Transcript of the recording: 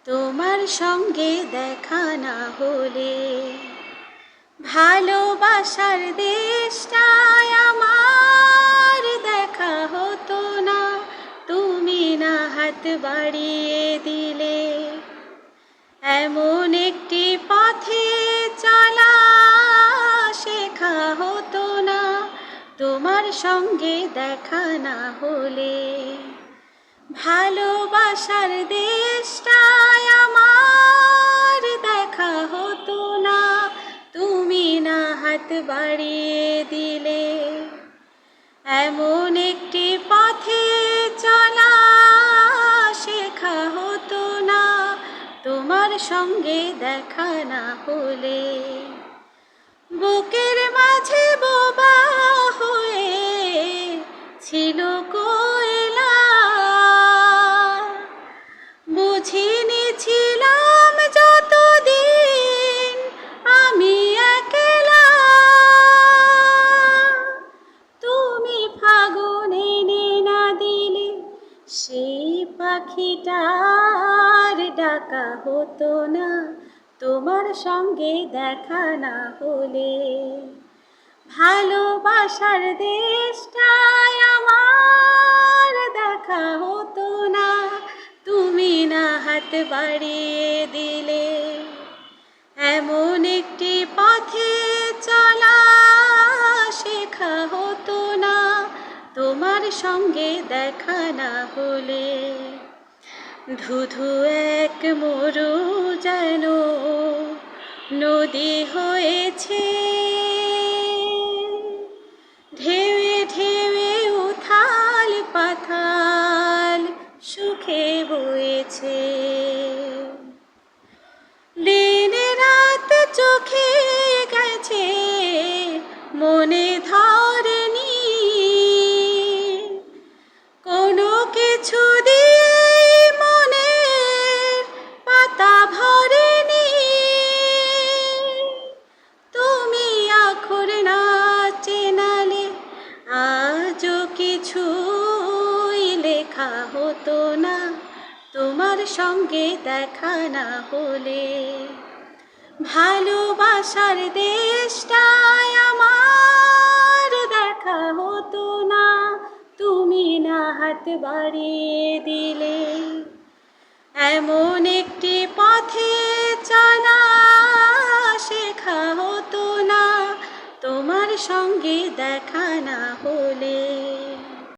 তোমার সঙ্গে দেখা না হলে ভালোবাসার দেশটায় আমার দেখা হতো না। তুমি না হাত বাড়িয়ে দিলে এমন একটি পথে চলা শেখা হতো না। তোমার সঙ্গে দেখা না হলে ভালোবাসার দেশটায় আমার দেখা হতো না। তুমি না হাত বাড়িয়ে দিলে এমন একটি পথে চলা শেখা হতো না। তোমার সঙ্গে দেখা না হলে বুকের মাঝে বোবা হয়ে ছিল কোয়লা, বুঝিনি ছিলাম যতদিন আমি একলা। তুমি ফাগুন এনে না দিলে সেই পাখিটার ডাকা হতো না। তোমার সঙ্গে দেখা না হলে ভালোবাসার দেশটায় আমার দেখা হতো না। তুমি না হাত বাড়িয়ে দিলে এমন একটি পথে চলা শেখা হতো না। তোমার সঙ্গে দেখা না হলে ধুধু এক মরু যেন নদী হয়েছে, ঢেউয়ে ঢেউয়ে উথাল পাথাল সুখে বয়েছে। দিন রাত চোখে গেছে মনে ধরেনি, কোনো কিছু দিয়ে মনের পাতা ভরেনি। তুমি আখর না চেনালে আজও কিছুই লেখা হতো না। তোমার সঙ্গে দেখা না হলে ভালোবাসার দেশটায় আমার দেখা হতো না। তুমি না হাত বাড়িয়ে দিলে এমন একটি পথে চলা শেখা হতো না। তোমার সঙ্গে দেখা না হলে